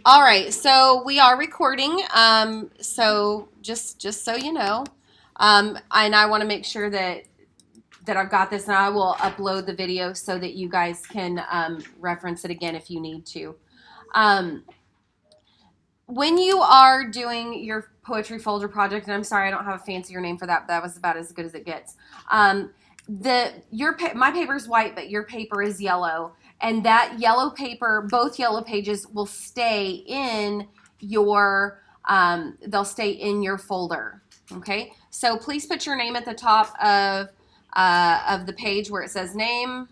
All right, so we are recording. So just so you know, and I want to make sure that I've got this, and I will upload the video so that you guys can reference it again if you need to. Um, when you are doing your poetry folder project, and I'm sorry I don't have a fancier name for that, but that was about as good as it gets. My paper is white, but your paper is yellow, and that yellow paper, both yellow pages, will stay in your they'll stay in your folder. Okay, so please put your name at the top of the page where it says name,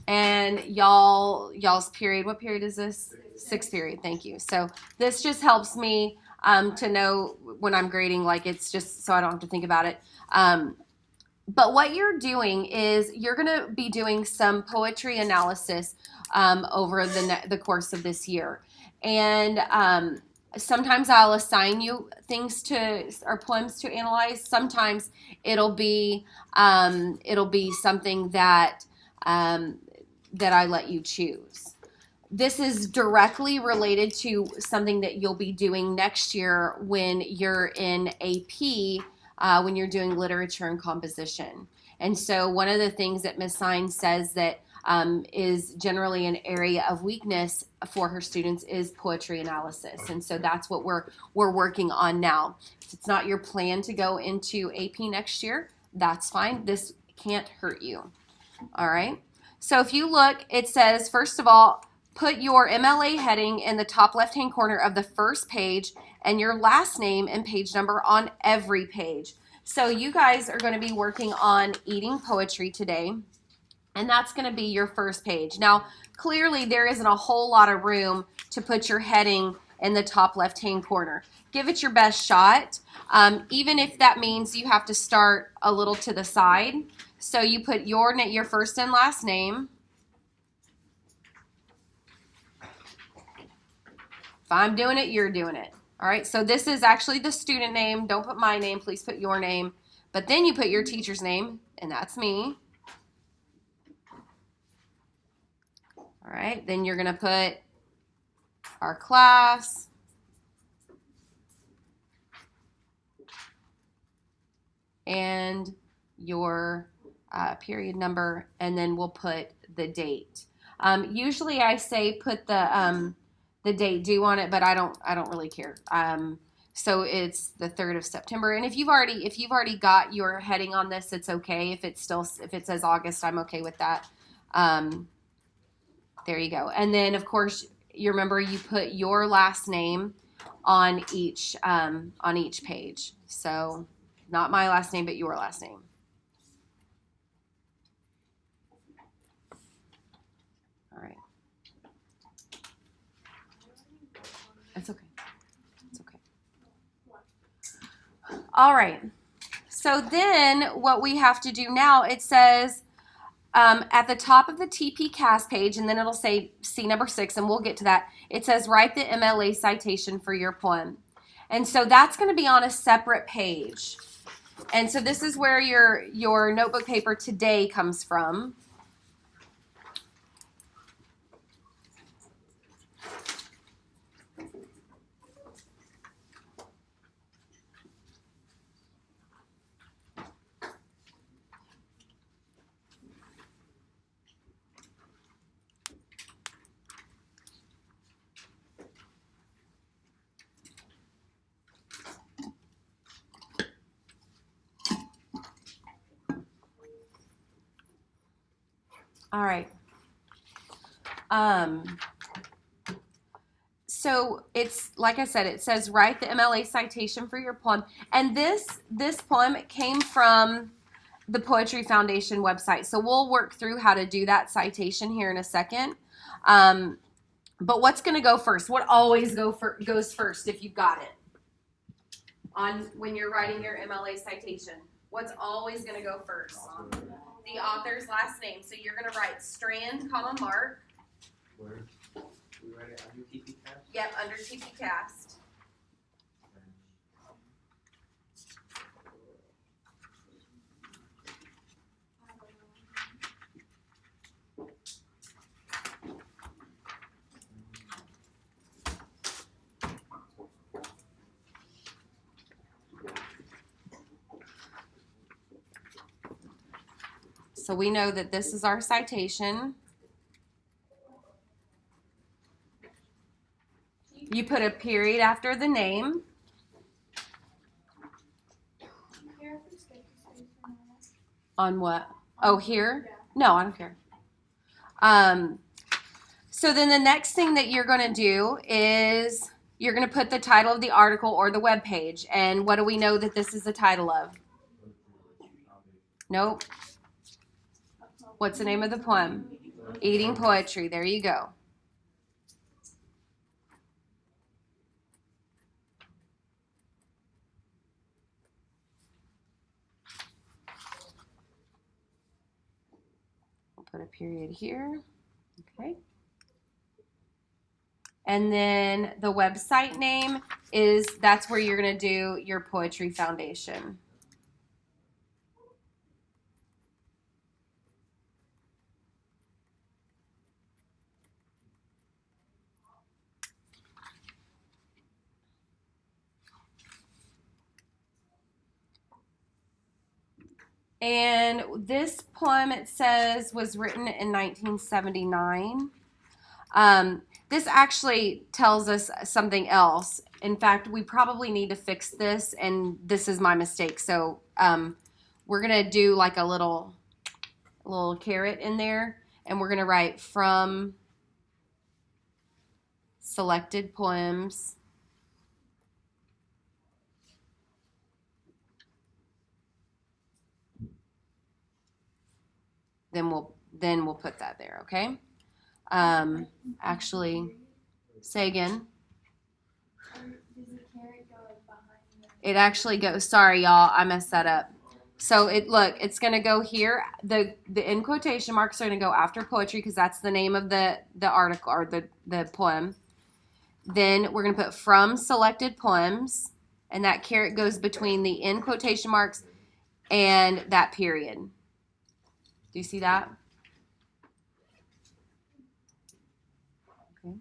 and y'all's period. What period is this? Sixth period. Thank you. So this just helps me to know when I'm grading, like it's just so I don't have to think about it. But what you're doing is you're going to be doing some poetry analysis over the course of this year. And sometimes I'll assign you things to or poems to analyze. Sometimes it'll be something um, that I let you choose. This is directly related to something that you'll be doing next year when you're in AP, when you're doing literature and composition. And so one of the things that Ms. Sines says that is generally an area of weakness for her students is poetry analysis. And so that's what we're working on now. If it's not your plan to go into AP next year, that's fine. This can't hurt you. All right. So if you look, it says, first of all, put your MLA heading in the top left-hand corner of the first page and your last name and page number on every page. So you guys are going to be working on eating poetry today, and that's going to be your first page. Now, clearly there isn't a whole lot of room to put your heading in the top left-hand corner. Give it your best shot, even if that means you have to start a little to the side. So you put your first and last name. If I'm doing it, you're doing it. All right, so this is actually the student name. Don't put my name, please put your name. But then you put your teacher's name, and that's me. All right, then you're going to put our class. And your period number, and then we'll put the date. Usually I say put the date due on it, but I don't really care. So it's the 3rd of September. And if you've already got your heading on this, it's okay. If it says August, I'm okay with that. There you go. And then of course you remember you put your last name on each page. So not my last name, but your last name. All right. It's okay. It's okay. All right. So then what we have to do now, it says at the top of the TP CAS page, and then it'll say C number 6, and we'll get to that. It says write the MLA citation for your poem. And so that's going to be on a separate page. And so this is where your notebook paper today comes from. All right. So it's like I said, it says write the MLA citation for your poem, and this poem came from the Poetry Foundation website. So we'll work through how to do that citation here in a second. But what's going to go first? What always goes first if you've got it on when you're writing your MLA citation? What's always going to go first? The author's last name. So you're going to write Strand, comma Mark. Where? We write it under TP Cast? Yep, under TP Cast. So we know that this is our citation. You put a period after the name. On what? Oh, here? No, I don't care. So then the next thing that you're going to do is you're going to put the title of the article or the web page. And what do we know that this is the title of? Nope. What's the name of the poem? Eating Poetry. There you go. We'll put a period here. Okay. And then the website name that's where you're going to do your Poetry Foundation. And this poem, it says, was written in 1979. This actually tells us something else. In fact, we probably need to fix this, and this is my mistake. So we're going to do like a little caret in there, and we're going to write from selected poems. Then we'll put that there, okay? Actually, say again. It actually goes. Sorry, y'all, I messed that up. So it's gonna go here. The in quotation marks are gonna go after poetry because that's the name of the article or the poem. Then we're gonna put from selected poems, and that caret goes between the in quotation marks and that period. Do you see that? Okay.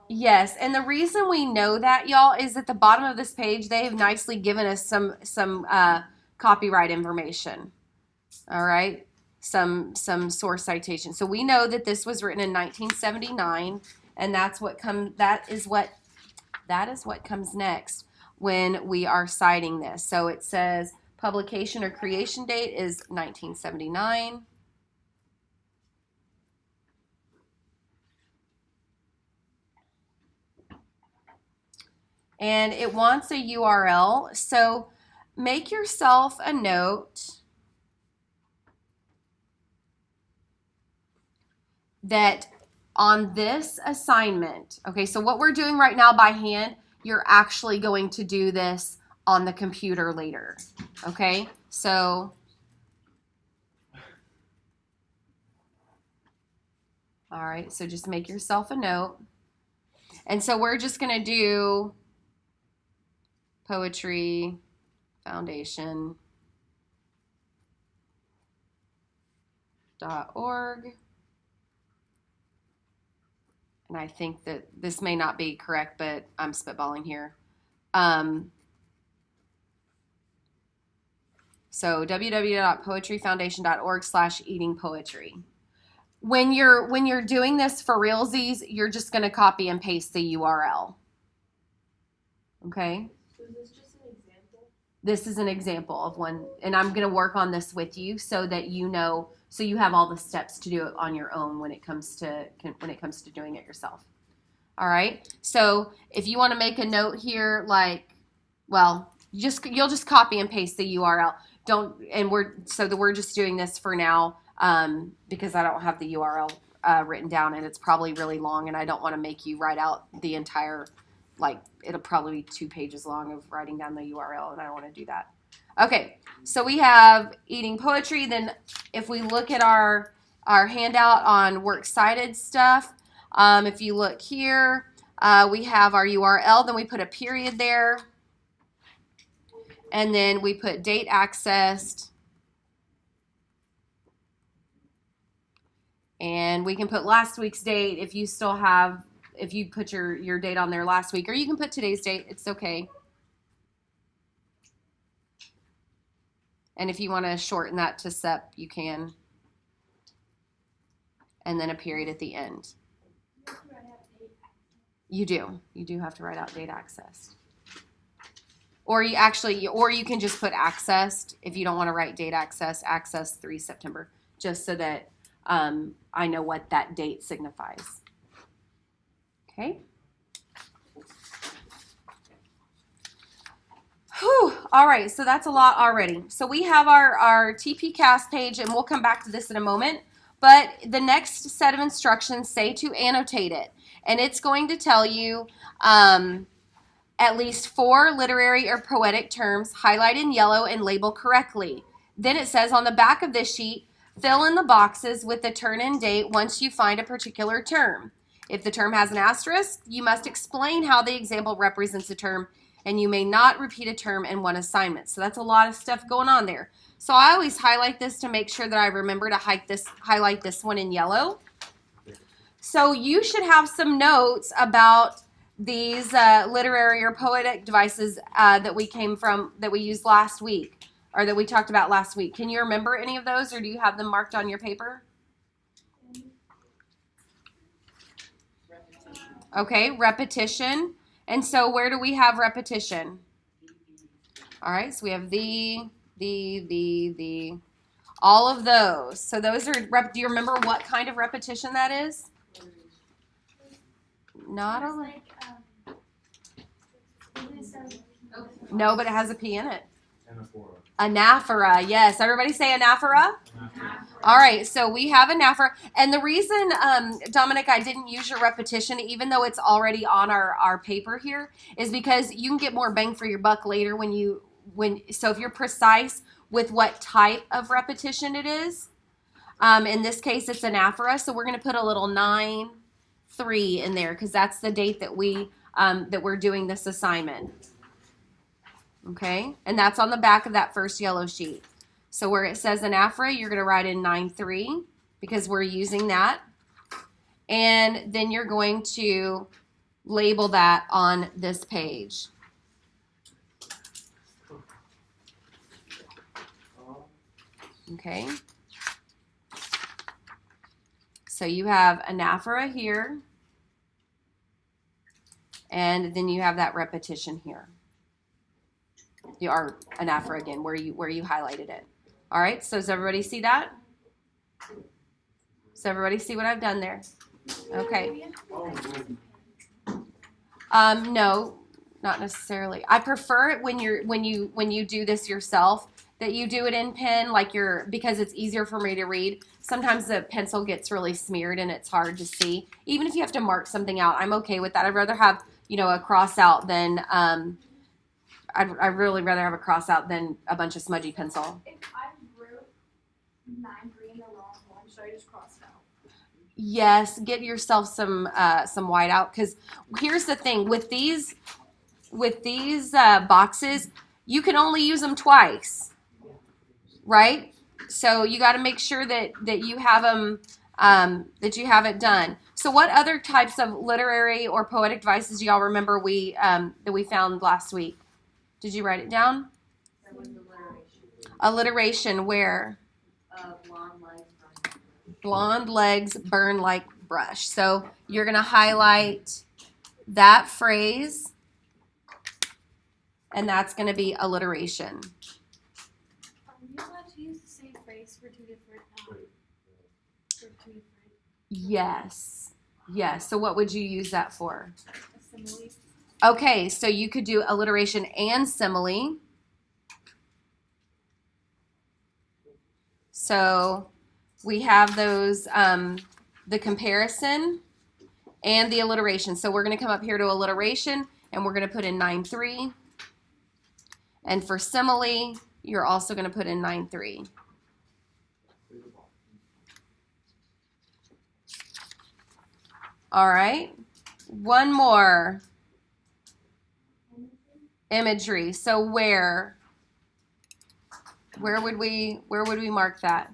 Yes, and the reason we know that, y'all, is at the bottom of this page, they have nicely given us some copyright information. All right, some source citation. So we know that this was written in 1979, and that is what comes next when we are citing this. So it says publication or creation date is 1979. And it wants a URL. So make yourself a note that on this assignment, okay, so what we're doing right now by hand, you're actually going to do this on the computer later, okay? So, all right, so just make yourself a note. And so we're just going to do Poetry Foundation.org. And I think that this may not be correct, but I'm spitballing here. So www.poetryfoundation.org/eatingpoetry. When you're doing this for realsies, you're just going to copy and paste the URL. Okay? So is this just an example? This is an example of one, and I'm going to work on this with you so that you know, so you have all the steps to do it on your own when it comes to doing it yourself. All right? So if you want to make a note here, you'll just copy and paste the URL. We're just doing this for now because I don't have the URL written down, and it's probably really long, and I don't want to make you write out the entire, it'll probably be 2 pages long of writing down the URL, and I don't want to do that. Okay, so we have Eating Poetry. Then if we look at our handout on works cited stuff, if you look here, we have our URL, then we put a period there, and then we put date accessed, and we can put last week's date if you put your date on there last week, or you can put today's date. It's okay. And if you want to shorten that to SEP, you can. And then a period at the end. You do. You do have to write out date accessed. Or you can just put accessed if you don't want to write date access 3 September, just so that I know what that date signifies. Okay. Whew. All right, so that's a lot already. So we have our TPCast page, and we'll come back to this in a moment. But the next set of instructions say to annotate it, and it's going to tell you at least 4 literary or poetic terms, highlight in yellow and label correctly. Then it says on the back of this sheet, fill in the boxes with the turn-in date once you find a particular term. If the term has an asterisk, you must explain how the example represents a term, and you may not repeat a term in one assignment. So that's a lot of stuff going on there. So I always highlight this to make sure that I remember to highlight this one in yellow. So you should have some notes about these literary or poetic devices that we used last week, or that we talked about last week. Can you remember any of those, or do you have them marked on your paper? Okay, repetition. And so where do we have repetition? All right, so we have the, all of those. So those are, do you remember what kind of repetition that is? Not a, no, but it has a P in it. Anaphora, yes. Everybody say anaphora? All right, so we have anaphora. And the reason, Dominic, I didn't use your repetition, even though it's already on our paper here, is because you can get more bang for your buck later so if you're precise with what type of repetition it is. In this case, it's anaphora, so we're going to put a little 9-3 in there because that's the date that we're doing this assignment. Okay, and that's on the back of that first yellow sheet. So where it says anaphora, you're going to write in 9-3 because we're using that. And then you're going to label that on this page. Okay. So you have anaphora here. And then you have that repetition here. Or anaphora again, where you highlighted it. All right, so does everybody see that? Does everybody see what I've done there? Okay. No, not necessarily. I prefer it when you do this yourself that you do it in pen, because it's easier for me to read. Sometimes the pencil gets really smeared and it's hard to see. Even if you have to mark something out, I'm okay with that. I'd rather have a cross out than I'd really rather have a cross out than a bunch of smudgy pencil. If I wrote 9-3 in the wrong one, should I just cross it out? Yes, get yourself some white out, because here's the thing with these boxes, you can only use them twice, right? So you got to make sure that you have them that you have it done. So what other types of literary or poetic devices do y'all remember that we found last week? Did you write it down? There was alliteration. Alliteration where? Blonde legs burn like brush. So you're going to highlight that phrase, and that's going to be alliteration. Are you allowed to use the same phrase for two different? Yes. So what would you use that for? A simile. Okay, so you could do alliteration and simile. So we have those, the comparison and the alliteration. So we're going to come up here to alliteration, and we're going to put in 9-3. And for simile, you're also going to put in 9-3. All right, one more. Imagery. So where would we mark that?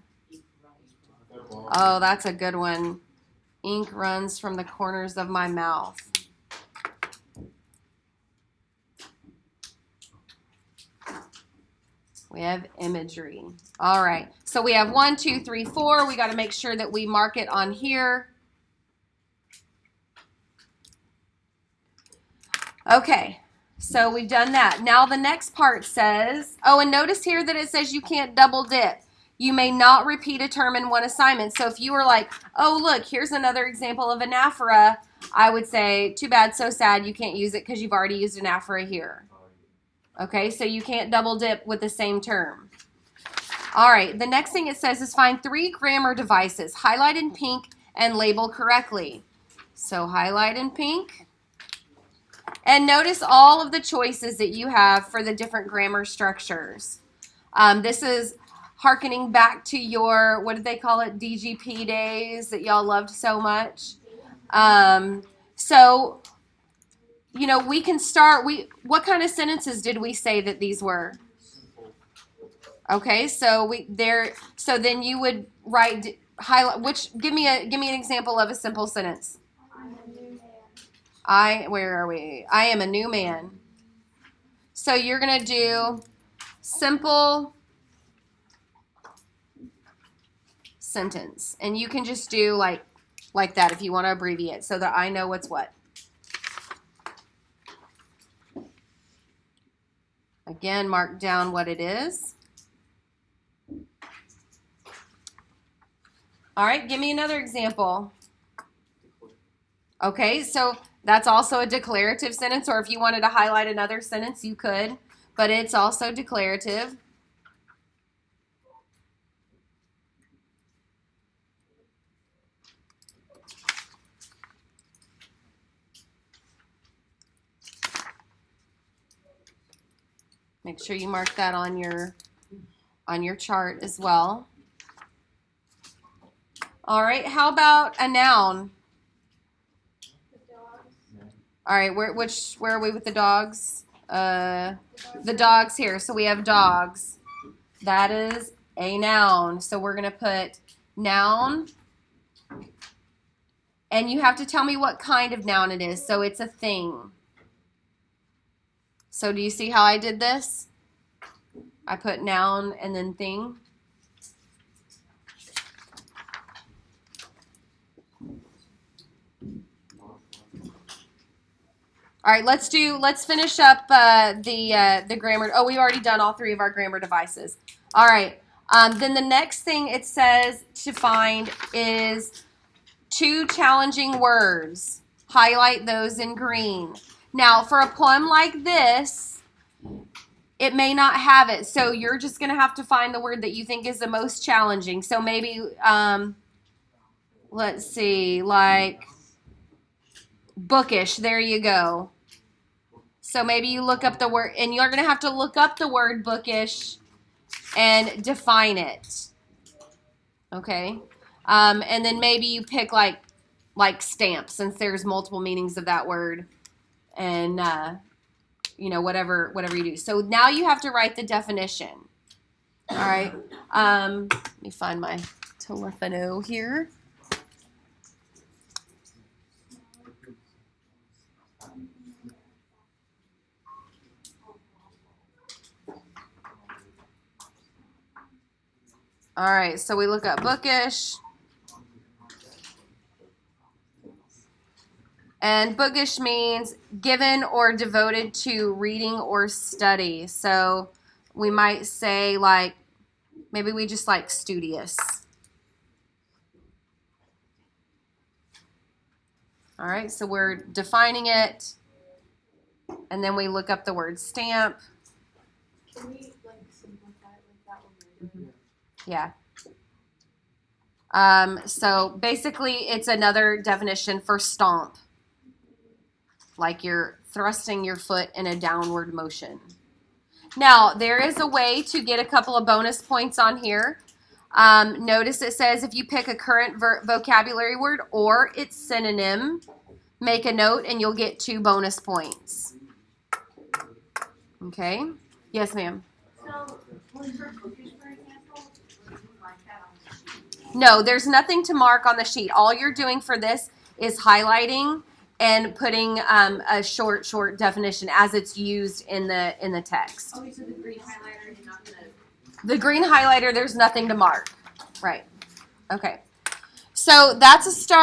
Oh, that's a good one. Ink runs from the corners of my mouth. We have imagery. All right. So we have 1, 2, 3, 4. We got to make sure that we mark it on here. Okay. So we've done that. Now the next part says, oh, and notice here that it says you can't double dip. You may not repeat a term in one assignment. So if you were like, oh, look, here's another example of anaphora, I would say, too bad, so sad, you can't use it because you've already used anaphora here. Okay, so you can't double dip with the same term. All right, the next thing it says is find 3 grammar devices, highlight in pink and label correctly. So highlight in pink. And notice all of the choices that you have for the different grammar structures. This is hearkening back to your, what did they call it, DGP days that y'all loved so much. So, you know, we can start, what kind of sentences did we say that these were? Okay, so so then you would write, highlight, give me an example of a simple sentence. I'm a new man. Where are we? I am a new man. So you're going to do simple sentence. And you can just do like that if you want to abbreviate so that I know what's what. Again, mark down what it is. All right, give me another example. Okay, so that's also a declarative sentence, or if you wanted to highlight another sentence, you could, but it's also declarative. Make sure you mark that on your chart as well. All right, how about a noun? The dogs. All right, where are we with the dogs? The dogs here. So we have dogs. That is a noun. So we're going to put noun. And you have to tell me what kind of noun it is. So it's a thing. So do you see how I did this? I put noun and then thing. All right, let's finish up the grammar. Oh, we've already done all 3 of our grammar devices. All right, then the next thing it says to find is 2 challenging words. Highlight those in green. Now, for a poem like this, it may not have it, so you're just going to have to find the word that you think is the most challenging. So maybe, let's see, like bookish, there you go. So maybe you look up the word, and you're going to have to look up the word bookish and define it. Okay? And then maybe you pick like stamp, since there's multiple meanings of that word. And, you know, whatever you do. So now you have to write the definition. All right? Let me find my telephono here. All right, so we look up bookish. And bookish means given or devoted to reading or study. So we might say, like, maybe we just like studious. All right, so we're defining it. And then we look up the word stamp. Can we like simplify it like that when we're doing Yeah. So basically, it's another definition for stomp. Like you're thrusting your foot in a downward motion. Now, there is a way to get a couple of bonus points on here. Notice it says if you pick a current vocabulary word or its synonym, make a note and you'll get 2 bonus points. Okay? Yes, ma'am. So, was for bookish, for example, would you like that on the sheet? No, there's nothing to mark on the sheet. All you're doing for this is highlighting and putting a short definition as it's used in the text. Okay, so the green highlighter is not gonna The green highlighter, there's nothing to mark. Right. Okay. So that's a start.